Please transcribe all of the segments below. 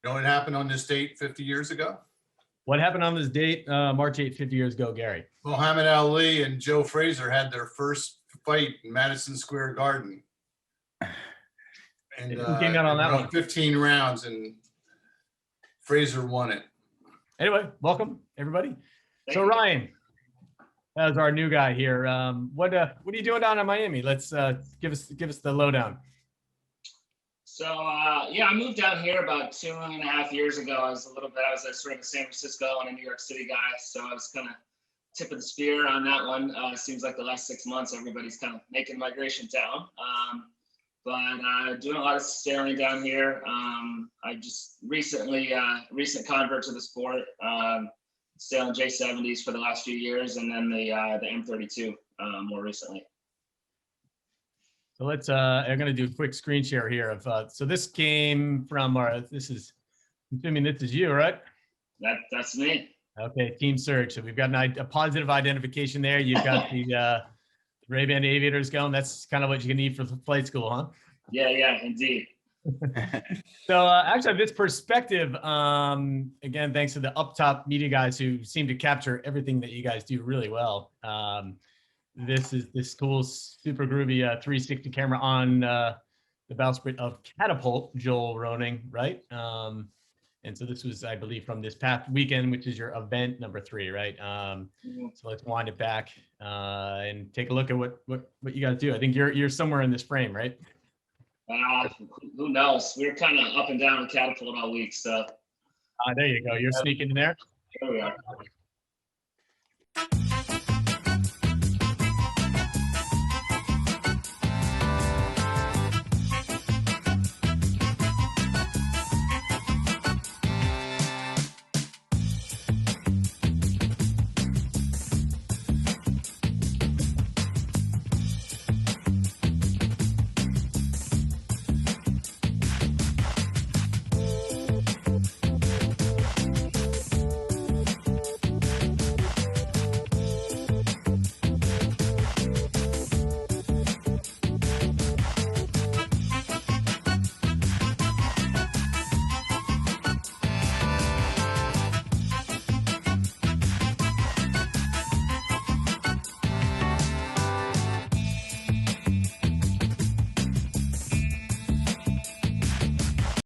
You know what happened on this date 50 years ago? What happened on this date, March 8th, 50 years ago, Gary? Muhammad Ali and Joe Frazier had their first fight in Madison Square Garden. And Who came out on that one? 15 rounds, and Frazier won it. Anyway, welcome everybody. So Ryan, as our new guy here, what are you doing down in Miami? Let's give us the lowdown. So yeah, I moved down here about 2.5 years ago. I was sort of a San Francisco and a New York City guy, so I was kind of tip of the spear on that one. Seems like the last 6 months everybody's kind of making migration down. But doing a lot of sailing down here. I just recent convert to the sport, sailing J70s for the last few years, and then the M32 more recently. So let's, I'm going to do a quick screen share here of, so this came from I'm assuming this is you, right? That's me. Okay, Team Surge. So we've got a positive identification there. You've got the Ray-Ban aviators going. That's kind of what you can need for flight school, huh? Yeah, indeed. So actually, this perspective, again, thanks to the up top media guys who seem to capture everything that you guys do really well. This is this cool, super groovy 360 camera on the bowsprit of Catapult, Joel Roning, right? And so this was, I believe, from this past weekend, which is your event number 3, right? So let's wind it back and take a look at what you guys do. I think you're somewhere in this frame, right? Who knows? We were kind of up and down with Catapult all week, so. There you go. You're sneaking in there. Here we are.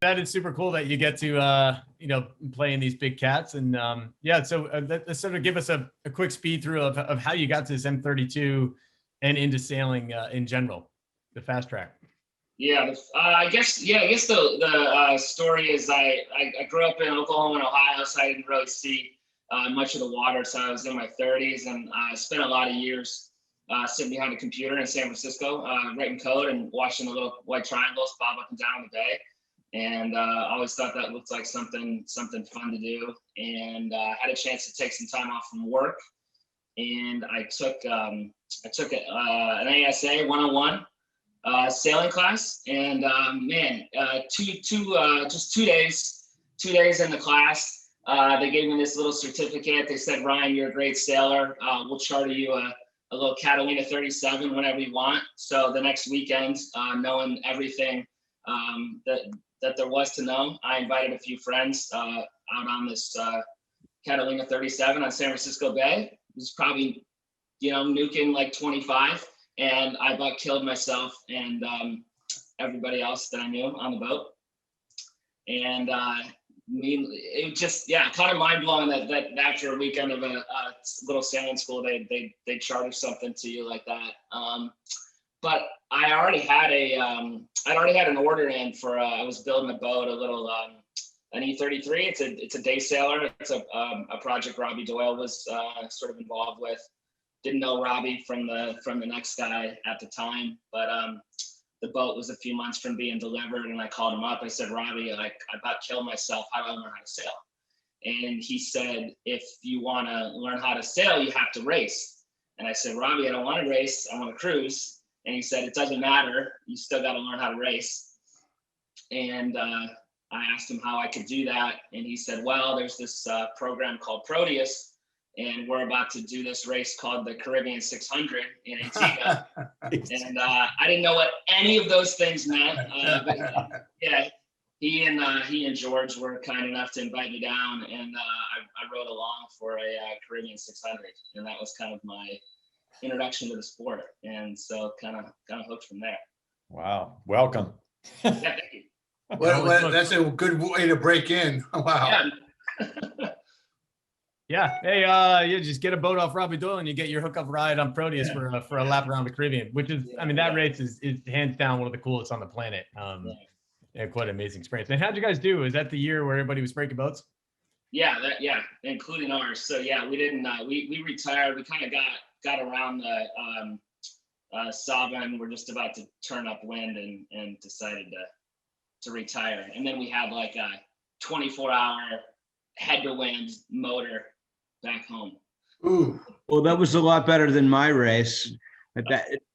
That is super cool that you get to play in these big cats. And yeah, so let's sort of give us a quick speed through of how you got to this M32 and into sailing in general, the fast track. Yeah, I guess the story is I grew up in Oklahoma and Ohio, so I didn't really see much of the water. So I was in my 30s, and I spent a lot of years sitting behind a computer in San Francisco, writing code and watching the little white triangles bob up and down the bay. And I always thought that looked like something fun to do. And had a chance to take some time off from work, and I took an ASA 101 sailing class. And man, just 2 days in the class, they gave me this little certificate. They said, Ryan, you're a great sailor. We'll charter you a little Catalina 37 whenever you want. So the next weekend, knowing everything that there was to know, I invited a few friends out on this Catalina 37 on San Francisco Bay. It was probably, nuking like 25, and I about killed myself and everybody else that I knew on the boat. And it just, kind of mind blowing that after a weekend of a little sailing school, they charter something to you like that. But I already had an order in for I was building a boat, a little an E33. It's a day sailor. It's a project Robbie Doyle was sort of involved with. Didn't know Robbie from the next guy at the time, but the boat was a few months from being delivered, and I called him up. I said, Robbie, I about killed myself. How do I learn how to sail? And he said, if you want to learn how to sail, you have to race. And I said, Robbie, I don't want to race. I want to cruise. And he said, it doesn't matter. You still got to learn how to race. And I asked him how I could do that. And he said, well, there's this program called Proteus, and we're about to do this race called the Caribbean 600 in Antigua. And I didn't know what any of those things meant. But yeah, he and George were kind enough to invite me down, and I rode along for a Caribbean 600, and that was kind of my introduction to the sport, and so kind of hooked from there. Wow. Welcome. Yeah, thank you. Well, that's a good way to break in. Wow. Yeah. Yeah. Hey, you just get a boat off Robbie Doyle and you get your hookup ride on Proteus for a lap around the Caribbean, which is, I mean, that race is hands down one of the coolest on the planet. Yeah, quite an amazing experience. And how'd you guys do? Is that the year where everybody was breaking boats? Yeah, including ours. So yeah, we didn't. We retired. We kind of got around the Saba, and we're just about to turn upwind, and decided to retire. And then we had like a 24-hour head-to-wind motor back home. Ooh. Well, that was a lot better than my race.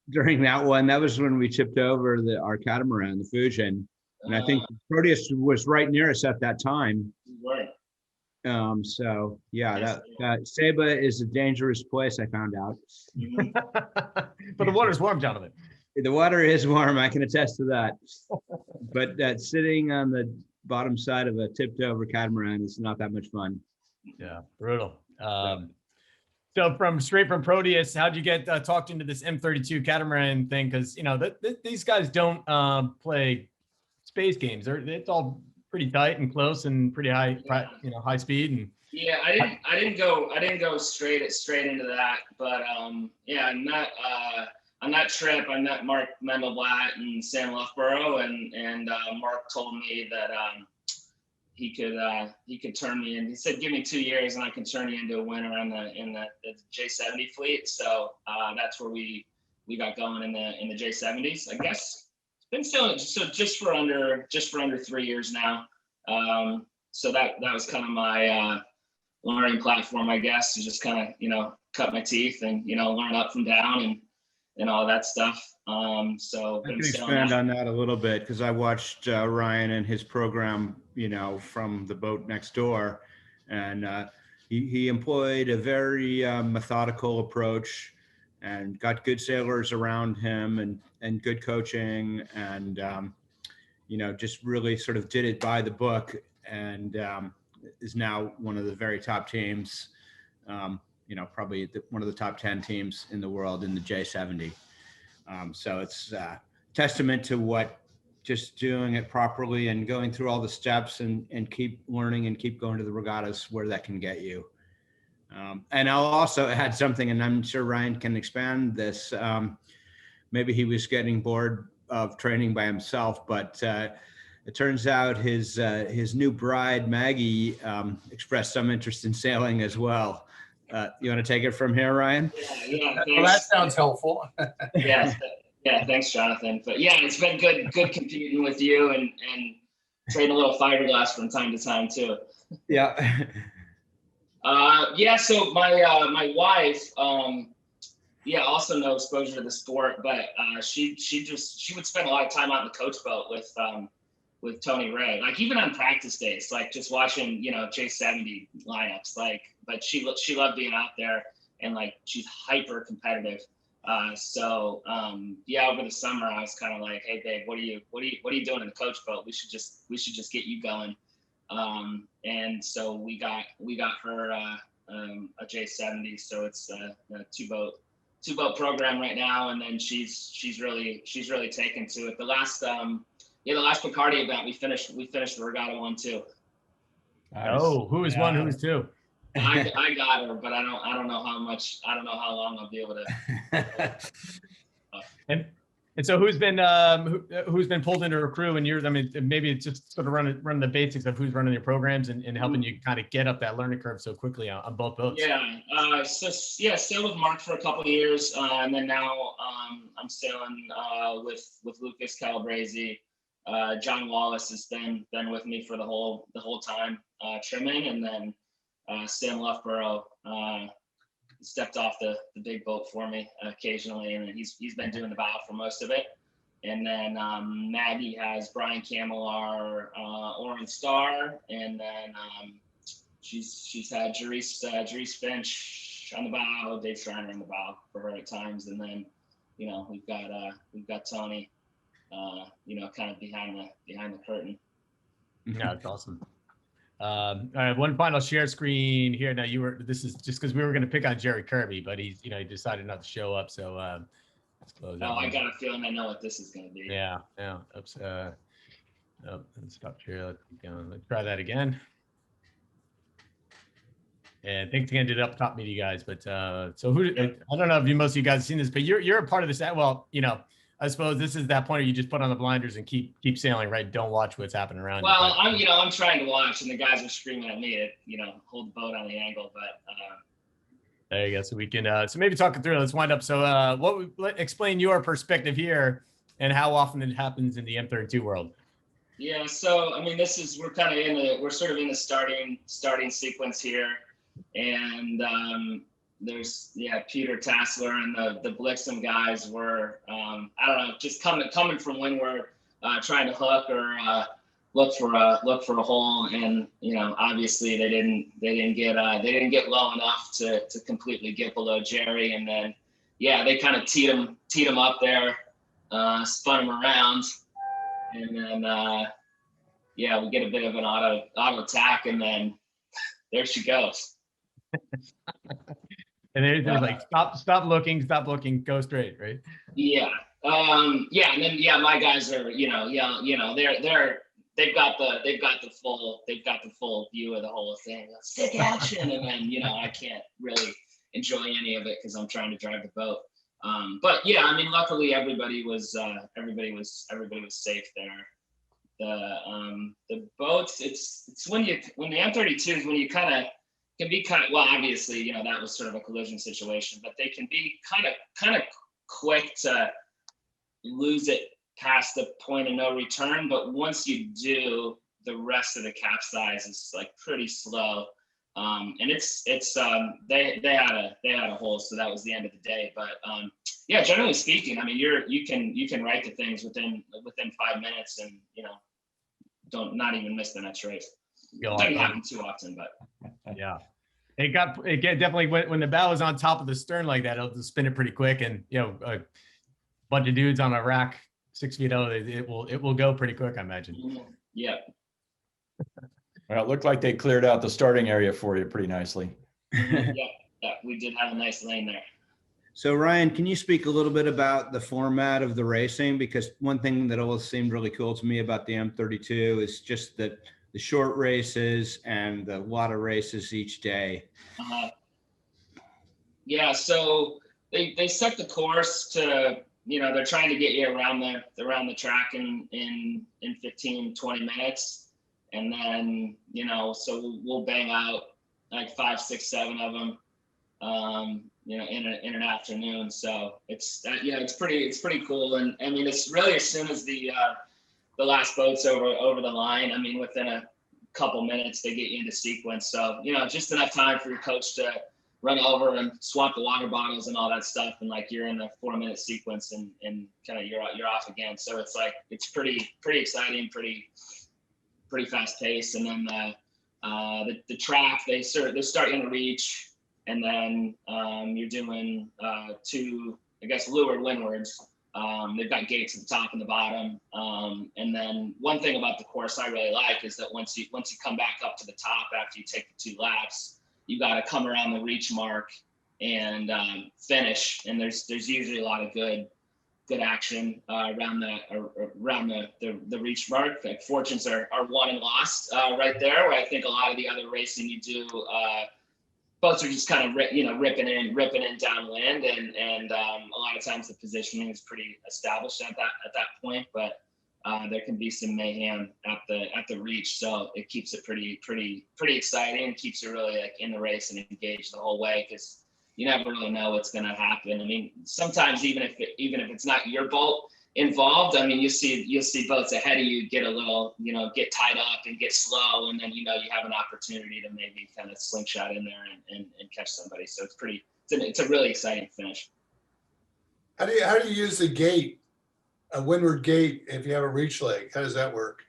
During that one, that was when we tipped over our catamaran, the Fusion. And I think Proteus was right near us at that time. Right. So yeah, that Saba is a dangerous place, I found out. Mhm. But the water's warm, gentlemen. The water is warm, I can attest to that. But sitting on the bottom side of a tipped over catamaran is not that much fun. Yeah, brutal. So straight from Proteus, how'd you get talked into this M32 catamaran thing? Because these guys don't play space games. It's all pretty tight and close and pretty high, high speed. And Yeah, I didn't go straight into that, but yeah, on that trip, I met Mark Mendelblatt and Sam Loughborough, and Mark told me that he could turn me in. He said, "Give me 2 years, and I can turn you into a winner in the J70 fleet." So that's where we got going in the J70s. I guess it's been still just for under 3 years now. So that was kind of my learning platform, I guess, to just kind of cut my teeth and learn up from down and all that stuff. So I can expand on that a little bit because I watched Ryan and his program, from the boat next door, and he employed a very methodical approach and got good sailors around him and good coaching, and just really sort of did it by the book, and is now one of the very top teams. Probably one of the top 10 teams in the world in the J70. So it's testament to what just doing it properly and going through all the steps and keep learning and keep going to the regattas where that can get you. And I'll also add something, and I'm sure Ryan can expand this. Maybe he was getting bored of training by himself, but it turns out his new bride, Maggie, expressed some interest in sailing as well. You want to take it from here, Ryan? Yeah. Well, that sounds helpful. Yeah, thanks, Jonathan. But yeah, it's been good competing with you and trading a little fiberglass from time to time too. Yeah. So my wife, also no exposure to the sport, but she would spend a lot of time out in the coach boat with Tony Ray, like even on practice days, like just watching, J70 lineups, but she loved being out there, and like she's hyper competitive. Over the summer I was kind of like, hey babe, what are you doing in the coach boat? We should just get you going. And so we got her a J70, so it's a two boat program right now, and then she's really taken to it. The last Bacardi event, we finished the regatta one too. Oh, who is one? Who is two? I got her, but I don't know how long I'll be able to. And so who's been pulled into a crew, and maybe it's just sort of run the basics of who's running your programs and helping you kind of get up that learning curve so quickly on both boats. Sailed with Mark for a couple of years, and then now I'm sailing with Lucas Calabrese. John Wallace has been with me for the whole time trimming, and then Sam Loughborough stepped off the big boat for me occasionally, and he's been doing the bow for most of it. And then Maggie has Brian Camelar, Oren Starr, and then she's had Jerice Finch on the bow, Dave Schreiner on the bow for her at times, and then we've got Tony, kind of behind the curtain. Yeah, it's awesome. All right, one final share screen here. Now this is just because we were going to pick on Jerry Kirby, but he decided not to show up. So let's close that. Oh, I one. got a feeling I know what this is going to be. Yeah. Oops. Oh, let's stop here. Let's keep going. Let's try that again. And thanks again to the up top media guys. But so I don't know if most of you guys have seen this, but you're a part of this. Well, I suppose this is that point where you just put on the blinders and keep sailing, right? Don't watch what's happening around you. Well, I'm trying to watch, and the guys are screaming at me to, hold the boat on the angle. But there you go. So we can so maybe talk it through. Let's wind up. So explain your perspective here and how often it happens in the M32 world. Yeah. So I mean, we're sort of in the starting sequence here, and there's Peter Tassler and the Blixen guys were I don't know, just coming from windward, trying to hook or look for a hole, and obviously they didn't get low enough to completely get below Jerry, and then they kind of teed him up there, spun him around, and then we get a bit of an auto attack, and then there she goes. And they're like, stop looking, go straight, right? Yeah. And then my guys are, they've got the full view of the whole thing. Let's take action, and then I can't really enjoy any of it because I'm trying to drive the boat. But yeah, I mean, luckily everybody was safe there. The boats, it's when the M32 is when you can be well, obviously, that was sort of a collision situation, but they can be kind of quick to lose it past the point of no return. But once you do, the rest of the capsize is like pretty slow. And they had a hole, so that was the end of the day. But generally speaking, I mean, you can right the things within 5 minutes, and not even miss the next race. It doesn't happen too often, but yeah, it definitely when the bow is on top of the stern like that, it'll just spin it pretty quick, and a bunch of dudes on a rack 6 feet out, it will go pretty quick, I imagine. Yeah. Well, it looked like they cleared out the starting area for you pretty nicely. Yeah, we did have a nice lane there. So Ryan, can you speak a little bit about the format of the racing? Because one thing that always seemed really cool to me about the M32 is just the short races and a lot of races each day. Yeah, so they set the course to, they're trying to get you around the track in 15, 20 minutes. And then, so we'll bang out like 5, 6, 7 of them, in an afternoon. So it's pretty cool. And I mean, it's really as soon as the last boat's over the line, I mean, within a couple minutes, they get you into sequence. So, just enough time for your coach to run over and swap the water bottles and all that stuff. And like, you're in a 4-minute sequence and kind of you're off again. So it's like, it's pretty exciting, pretty fast paced. And then the track, they start you on the reach, and then you're doing 2, I guess, leeward windwards. They've got gates at the top and the bottom. And then one thing about the course I really like is that once you come back up to the top after you take the 2 laps, you got to come around the reach mark and finish. And there's usually a lot of good action around the reach mark. Like fortunes are won and lost right there, where I think a lot of the other racing you do, boats are just kind of ripping in downwind, and a lot of times the positioning is pretty established at that point, but there can be some mayhem at the reach, so it keeps it pretty exciting, and keeps you really like in the race and engaged the whole way, because you never really know what's going to happen. I mean, sometimes even if it's not your boat involved, I mean, you'll see boats ahead of you get a little, get tied up and get slow, and then you have an opportunity to maybe kind of slingshot in there and catch somebody. So it's a really exciting finish. How do you use the gate, a windward gate, if you have a reach leg? How does that work?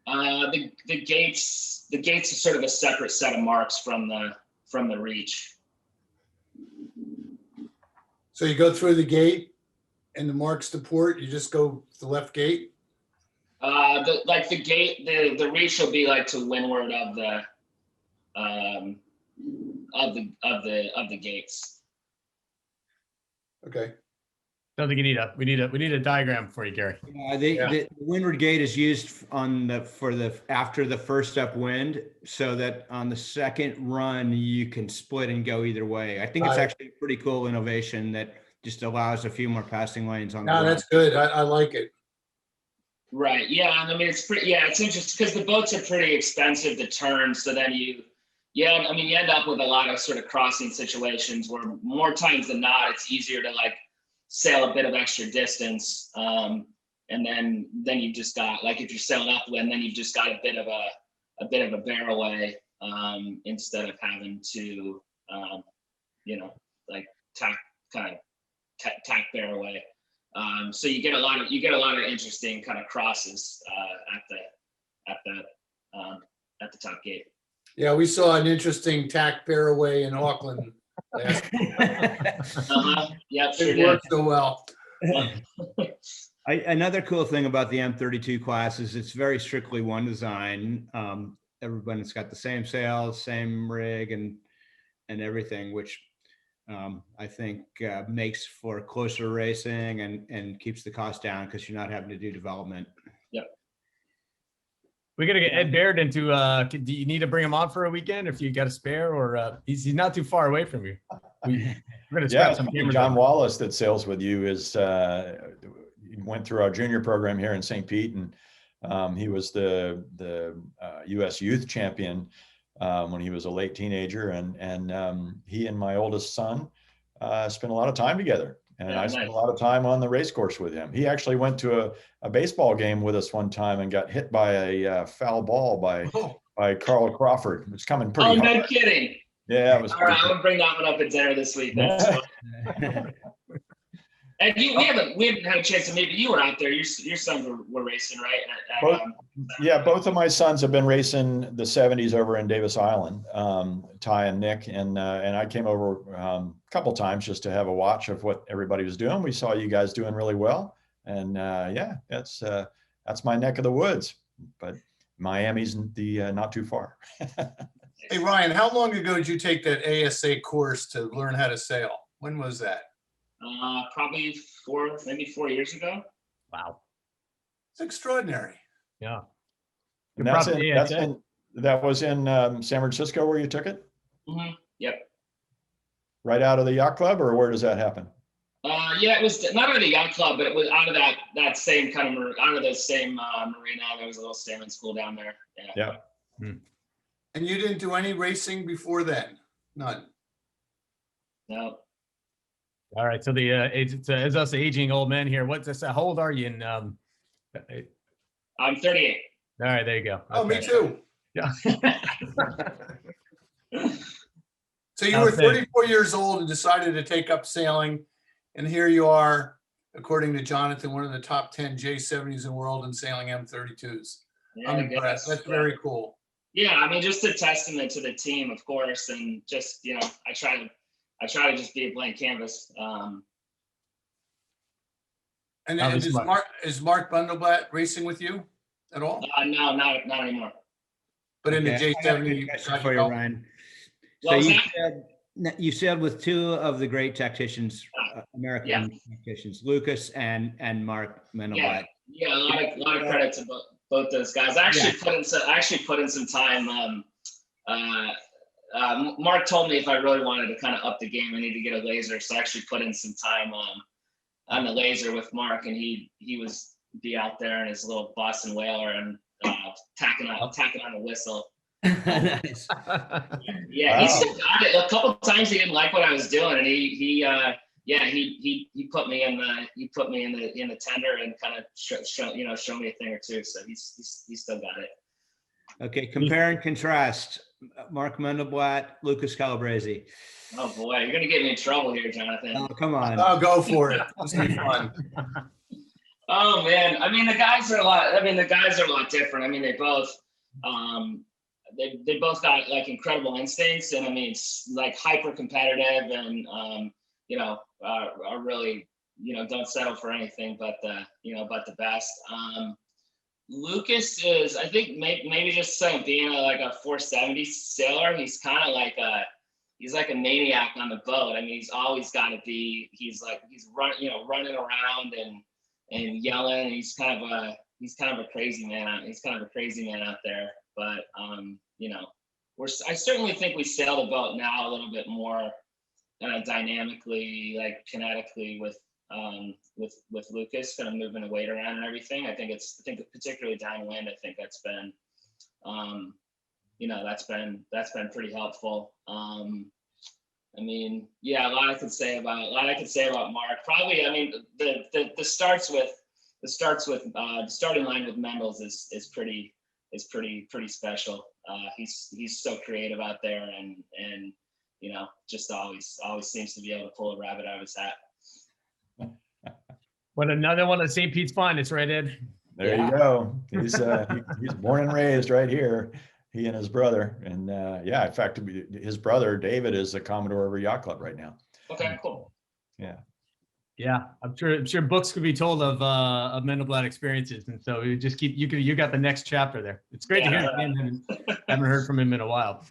The gates are sort of a separate set of marks from the reach. So you go through the gate and the marks to port, you just go to the left gate? The gate, the reach will be like to windward of the gates. Okay. Don't think you need we need a diagram for you, Gary. The windward gate is used after the first upwind, so that on the second run you can split and go either way. I think it's actually a pretty cool innovation that just allows a few more passing lanes on the No, run. that's good. I like it. Right. Yeah. I mean, it's interesting because the boats are pretty expensive to turn. So then you end up with a lot of sort of crossing situations where more times than not, it's easier to like sail a bit of extra distance. And then you just got, like, if you're sailing upwind, then you've just got a bit of a barrelway, instead of having to, like tack barrelway. So you get a lot of interesting kind of crosses at the top gate. Yeah, we saw an interesting tack barrelway in Auckland last. Yeah, sure It did. worked so well. Another cool thing about the M32 class is it's very strictly one design. Everybody's got the same sails, same rig, and everything, which I think makes for closer racing and keeps the cost down because you're not having to do development. Yep. We got to get Ed Baird into. Do you need to bring him on for a weekend if you got a spare, or he's not too far away from you? We're gonna scrap some cameras. John Wallace that sails with you is went through our junior program here in St. Pete, and he was the U.S. youth champion when he was a late teenager, and he and my oldest son spent a lot of time together. And I spent a lot of time on the race course with him. He actually went to a baseball game with us one time and got hit by a foul ball by Carl Crawford. It was coming pretty hard. No kidding. Yeah, it was. All right, I'm gonna bring that one up at dinner this week. And we haven't had a chance to meet, but you were out there. Your sons were racing, right? Both of my sons have been racing the 70s over in Davis Island, Ty and Nick, and I came over a couple times just to have a watch of what everybody was doing. We saw you guys doing really well, and that's my neck of the woods. But Miami's not too far. Hey, Ryan, how long ago did you take that ASA course to learn how to sail? When was that? Probably 4 years ago. Wow. It's extraordinary. Yeah. And that was in San Francisco where you took it? Mm-hmm. Yep. Right out of the yacht club, or where does that happen? Yeah, it was not out of the yacht club, but it was out of that same kind of out of the same marina. There was a little sailing school down there. Yeah. Hmm. And you didn't do any racing before then? None. No. All right. So as us aging old men here, what's this? How old are you? I'm 38. All right, there you go. Oh, me too. Yeah. So you were 34 years old and decided to take up sailing, and here you are, according to Jonathan, one of the top 10 J70s in the world in sailing M32s. Yeah, I'm impressed. That's very cool. Yeah, I mean, just a testament to the team, of course, and just, I try to just be a blank canvas. And is Mark Bundelblatt racing with you at all? No, not anymore. But in the Okay, I got a good J70, question for you, Ryan. What was You said with two of the great tacticians, American tacticians, Lucas and Mark Mendelblatt. Yeah, a lot of credit to both those guys. I actually put in some time. Mark told me if I really wanted to kind of up the game, I need to get a laser. So I actually put in some time on the laser with Mark, and he was be out there in his little Boston whaler and tacking on the whistle. Nice. Yeah, he still got it. A couple of times he didn't like what I was doing, and he put me in the tender and kind of show me a thing or two. So he's still got it. Okay, compare and contrast. Mark Mendelblatt, Lucas Calabrese. Oh boy, you're gonna get me in trouble here, Jonathan. Oh, come on. Oh, go for it. This will be fun. Oh man, I mean the guys are a lot different. I mean they both got like incredible instincts, and I mean it's like hyper competitive, and are really don't settle for anything but the best. Lucas is, I think maybe just being like a 470 sailor, he's kind of like he's like a maniac on the boat. I mean, he's always got to be, he's running around and yelling. He's kind of a crazy man. He's kind of a crazy man out there. But I certainly think we sail the boat now a little bit more dynamically, like kinetically with Lucas, kind of moving the weight around and everything. I think particularly downwind, I think that's been that's been pretty helpful. I mean, yeah, a lot I could say about Mark. Probably, I mean, the starting line with Mendel's is pretty special. He's so creative out there, and just always seems to be able to pull a rabbit out of his hat. What another one of St. Pete's finest, right, Ed? There you go. He's born and raised right here. He and his brother, and in fact, his brother David is a Commodore of a yacht club right now. Okay, cool. Yeah. I'm sure books could be told of Mendelblad experiences, and so we just keep you got the next chapter there. It's great to hear him. Haven't heard from him in a while.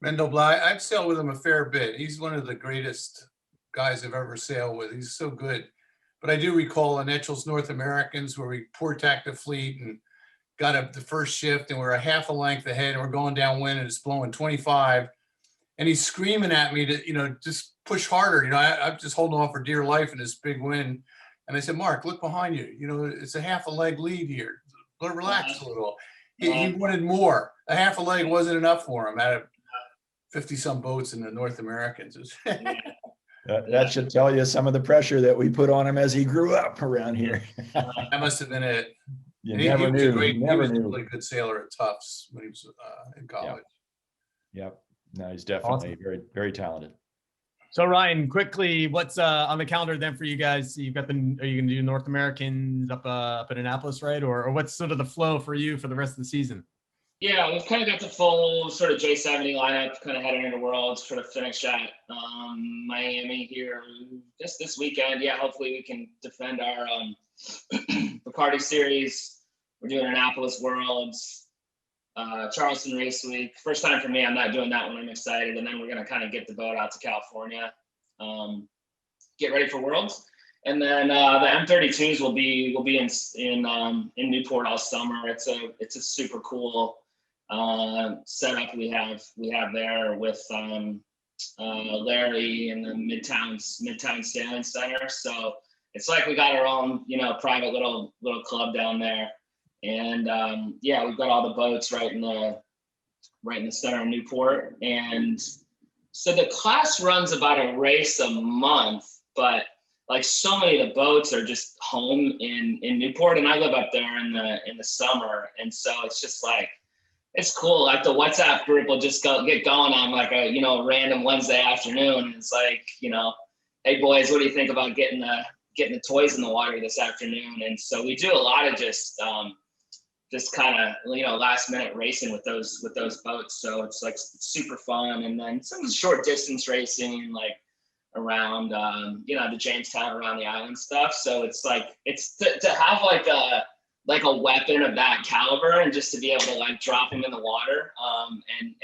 Mendelblad, I've sailed with him a fair bit. He's one of the greatest guys I've ever sailed with. He's so good. But I do recall on Etchel's North Americans where we port tacked the fleet and got up the first shift, and we're a half a length ahead, and we're going downwind, and it's blowing 25. And he's screaming at me to, just push harder. I'm just holding on for dear life in this big wind. And I said, Mark, look behind you. It's a half a leg lead here. Relax a little. He wanted more. A half a leg wasn't enough for him out of 50 some boats in the North Americans. That should tell you some of the pressure that we put on him as he grew up around here. That must have been it. You He never was knew. a great, You never he was a knew. really good sailor at Tufts when he was in college. Yep. No, he's definitely Awesome. very, very talented. So Ryan, quickly, what's on the calendar then for you guys? Are you going to do North Americans up in Annapolis, right? Or what's sort of the flow for you for the rest of the season? Yeah, we've kind of got the full sort of J70 lineup kind of heading into Worlds for the finish at Miami here just this weekend. Yeah, hopefully we can defend our Bacardi series. We're doing Annapolis Worlds, Charleston Race Week. First time for me, I'm not doing that one. I'm excited. And then we're going to kind of get the boat out to California, get ready for Worlds. And then the M32s will be in Newport all summer. It's a super cool setup we have there with Larry and the Midtown Sailing Center. So it's like we got our own private little club down there, and we've got all the boats right in the center of Newport. And so the class runs about a race a month, but like so many of the boats are just home in Newport, and I live up there in the summer, and so it's just like, it's cool. Like the WhatsApp group will just get going on like a random Wednesday afternoon, and it's like, hey boys, what do you think about getting the toys in the water this afternoon? And so we do a lot of just kind of last minute racing with those boats. So it's like super fun, and then some short distance racing like around the Jamestown, around the island stuff. So it's like, it's to have like a weapon of that caliber, and just to be able to like drop them in the water and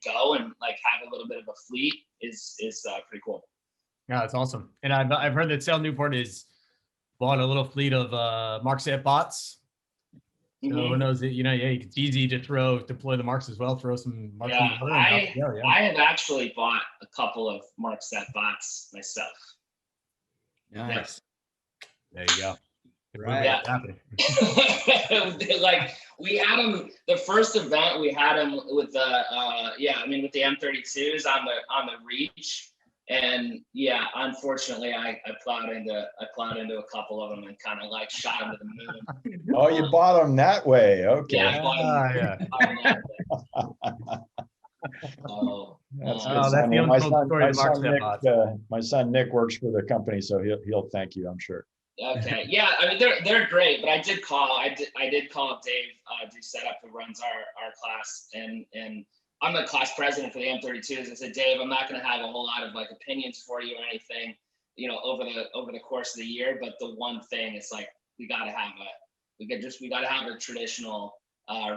go and like have a little bit of a fleet is pretty cool. Yeah, that's awesome. And I've heard that Sail Newport is bought a little fleet of Markset bots. So who knows that, it's easy to deploy the marks as well, throw some marks in the water. I have actually bought a couple of Markset bots myself. Nice. There you go. Right. Yeah. Like we had them, the first event we had them with the with the M32s on the Reach. And yeah, unfortunately, I plowed into a couple of them and kind of like shot them to the moon. Oh, you bought them that way. Okay. Yeah, I bought them. That's Oh, that's the untold story of Markset bots. My son Nick works for the company, so he'll thank you, I'm sure. Okay. Yeah, I mean they're great, but I did call up Dave Setup, who runs our class, and I'm the class president for the M32s. I said, Dave, I'm not going to have a whole lot of like opinions for you or anything, over the course of the year. But the one thing is like, we got to we got to have a traditional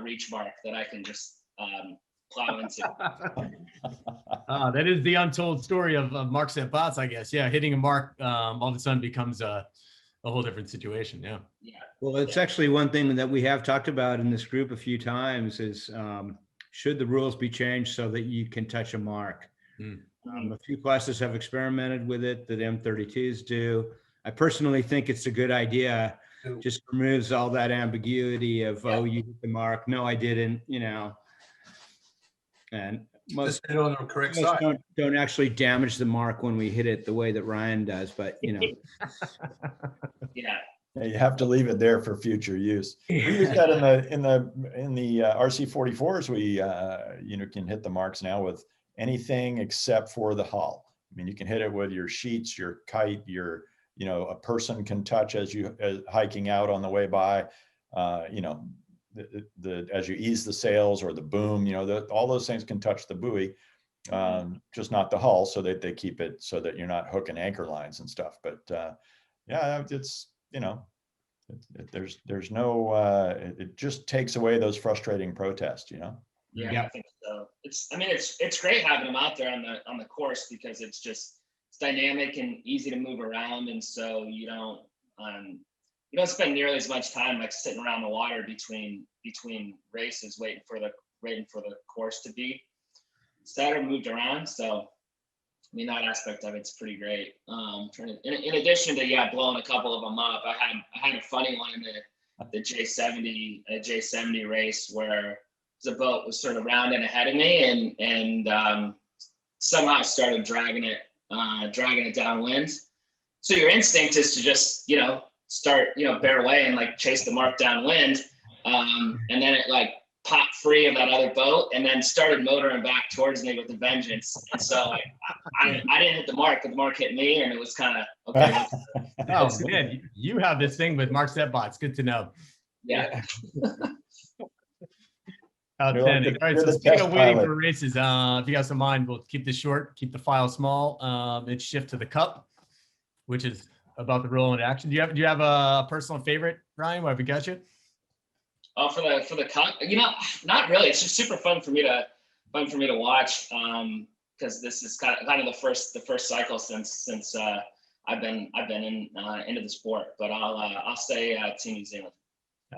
reach mark that I can just plow into. That is the untold story of mark set bots, I guess. Yeah, hitting a mark all of a sudden becomes a whole different situation. Yeah. Yeah. Well, it's actually one thing that we have talked about in this group a few times is should the rules be changed so that you can touch a mark? A few classes have experimented with it, that M32s do. I personally think it's a good idea. Just removes all that ambiguity of, oh, you hit the mark. No, I didn't, you know. And most Just hit it on the correct side. don't actually damage the mark when we hit it the way that Ryan does, but you know. Yeah. Yeah, you have to leave it there for future use. We use that in the RC44s. We can hit the marks now with anything except for the hull. I mean, you can hit it with your sheets, your kite, a person can touch as hiking out on the way by. As you ease the sails or the boom, all those things can touch the buoy, just not the hull, so that they keep it so that you're not hooking anchor lines and stuff. But yeah, it's there's no it just takes away those frustrating protests. Yeah, I think so. It's great having them out there on the course because it's dynamic and easy to move around, and so you don't spend nearly as much time like sitting around the water between races waiting for the course to be set or moved around. So that aspect of it's pretty great. In addition to blowing a couple of them up, I had a funny one in the J70 race where the boat was sort of rounding ahead of me and somehow started dragging it downwind. So your instinct is to just start bear away and like chase the mark downwind, and then it like popped free of that other boat and then started motoring back towards me with a vengeance. And so I didn't hit the mark, but the mark hit me, and it was kind of okay. Oh man, you have this thing with mark set bots. Good to know. Yeah. Outstanding. All right, so speaking of waiting for races, if you guys don't mind, we'll keep this short, keep the file small, and shift to the cup, which is about the role in action. Do you have a personal favorite, Ryan? What have we got you? Oh, for the cup, not really. It's just super fun for me to watch, because this is kind of the first cycle since I've been into the sport. But I'll say Team New Zealand.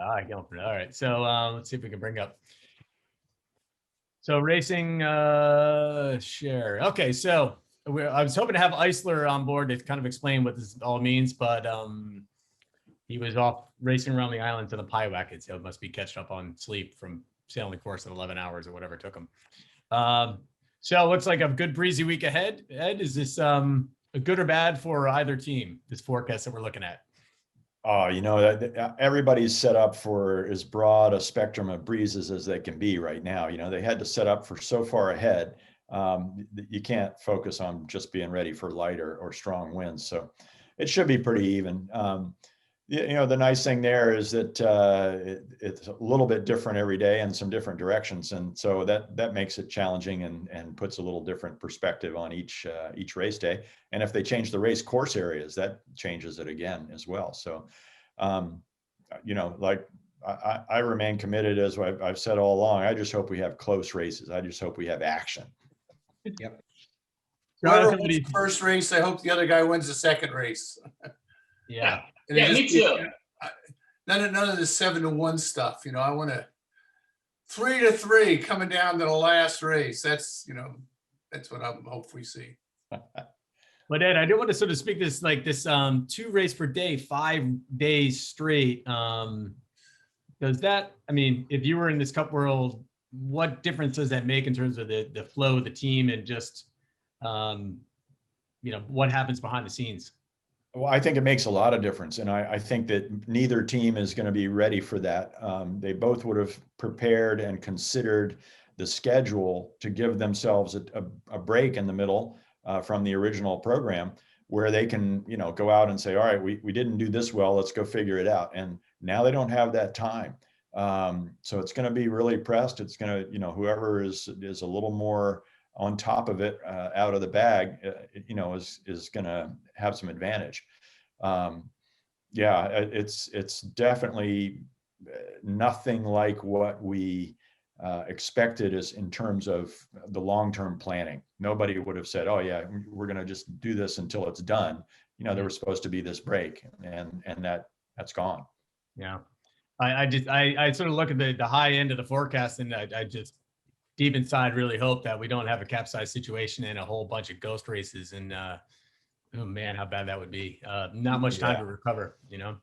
All right, so let's see if we can bring up. So racing share. Okay, so I was hoping to have Eisler on board to kind of explain what this all means, but he was off racing around the island to the Pyewacket, so it must be catching up on sleep from sailing the course in 11 hours or whatever it took him. So it looks like a good breezy week ahead. Ed, is this a good or bad for either team, this forecast that we're looking at? Oh, everybody's set up for as broad a spectrum of breezes as they can be right now. They had to set up for so far ahead. You can't focus on just being ready for light or strong winds. So it should be pretty even. The nice thing there is that it's a little bit different every day in some different directions. And so that makes it challenging and puts a little different perspective on each race day. And if they change the race course areas, that changes it again as well. So, I remain committed, as I've said all along. I just hope we have close races. I just hope we have action. Yep. Whoever wins the first race, I hope the other guy wins the second race. Yeah. Yeah, me too. None of the 7-1 stuff. I want to 3-3 coming down to the last race. That's what I hope we see. But Ed, I do want to sort of speak this 2 race per day, 5 days straight. Does that, if you were in this cup world, what difference does that make in terms of the flow of the team and just, what happens behind the scenes? Well, I think it makes a lot of difference. And I think that neither team is going to be ready for that. They both would have prepared and considered the schedule to give themselves a break in the middle from the original program where they can, go out and say, all right, we didn't do this well, let's go figure it out. And now they don't have that time. So it's going to be really pressed. It's going to, whoever is a little more on top of it, out of the bag, is going to have some advantage. It's definitely nothing like what we expected is in terms of the long-term planning. Nobody would have said, oh yeah, we're going to just do this until it's done. You know, there was supposed to be this break, and that's gone. Yeah. I sort of look at the high end of the forecast, and I just deep inside really hope that we don't have a capsized situation and a whole bunch of ghost races. And oh man, how bad that would be. Not much time to recover, you know?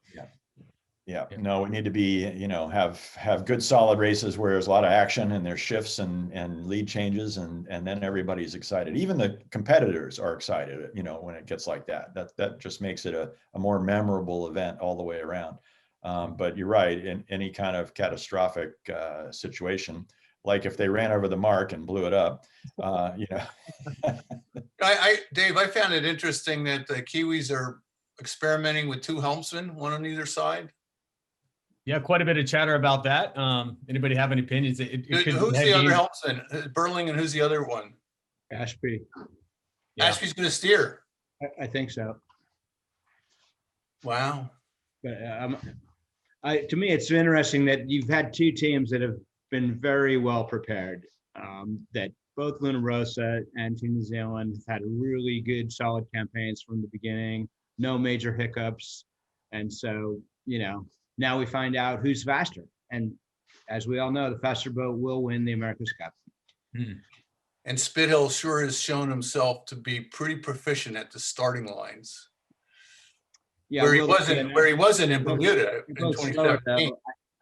Yeah. No, we need to be, you know, have good solid races where there's a lot of action and there's shifts and lead changes, and then everybody's excited. Even the competitors are excited, you know, when it gets like that. That just makes it a more memorable event all the way around. But you're right, in any kind of catastrophic situation, like if they ran over the mark and blew it up, you know. Dave, I found it interesting that the Kiwis are experimenting with 2 helmsmen, one on either side. Yeah, quite a bit of chatter about that. Anybody have any opinions? Who's the other helmsman? Burling, and who's the other one? Ashby. Yeah. Ashby's going to steer. I think so. Wow. But to me, it's interesting that you've had 2 teams that have been very well prepared. That both Luna Rossa and Team New Zealand have had really good, solid campaigns from the beginning. No major hiccups, and so you know. Now we find out who's faster. And as we all know, the faster boat will win the America's Cup. And Spithill sure has shown himself to be pretty proficient at the starting lines. Yeah, where he wasn't in Bermuda in slower, 2017.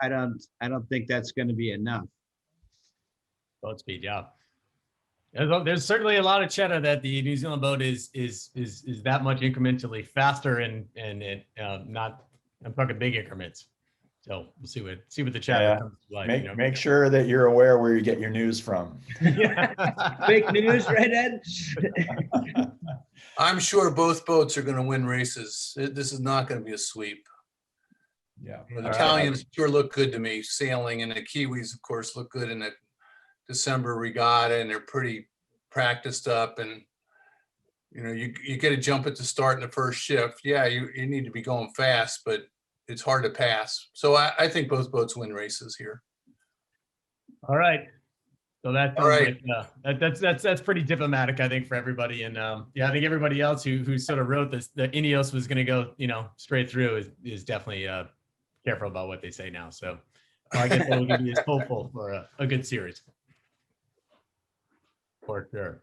though. I don't think that's going to be enough. Boat speed, yeah. There's certainly a lot of chatter that the New Zealand boat is that much incrementally faster and not. I'm talking big increments. So we'll see what the chatter comes to like. Make sure that you're aware where you get your news from. Fake news, right, Ed? I'm sure both boats are going to win races. This is not going to be a sweep. Yeah. The Italians sure look good to me sailing, and the Kiwis, of course, look good in the December regatta, and they're pretty practiced up. And you know, you get a jump at the start in the first shift. Yeah, you need to be going fast, but it's hard to pass. So I think both boats win races here. All right. So that All right. That's pretty diplomatic, I think, for everybody. And yeah, I think everybody else who sort of wrote this, the Ineos was going to go, you know, straight through is definitely careful about what they say now. So I guess that will give you this hopeful for a good series. For sure.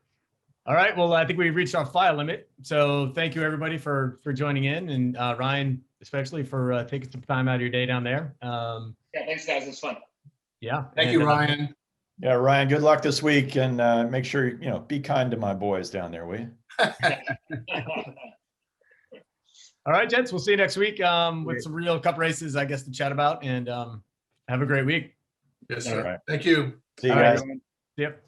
All right. Well, I think we've reached our file limit. So thank you, everybody, for joining in, and Ryan, especially for taking some time out of your day down there. Yeah, thanks, guys. It's fun. Yeah. Thank you, Ryan. Yeah, Ryan, good luck this week, and make sure, you know, be kind to my boys down there, will you? All right, gents. We'll see you next week with some real cup races, I guess, to chat about, and have a great week. Yes, sir. Right. Thank you. See you guys. Yep.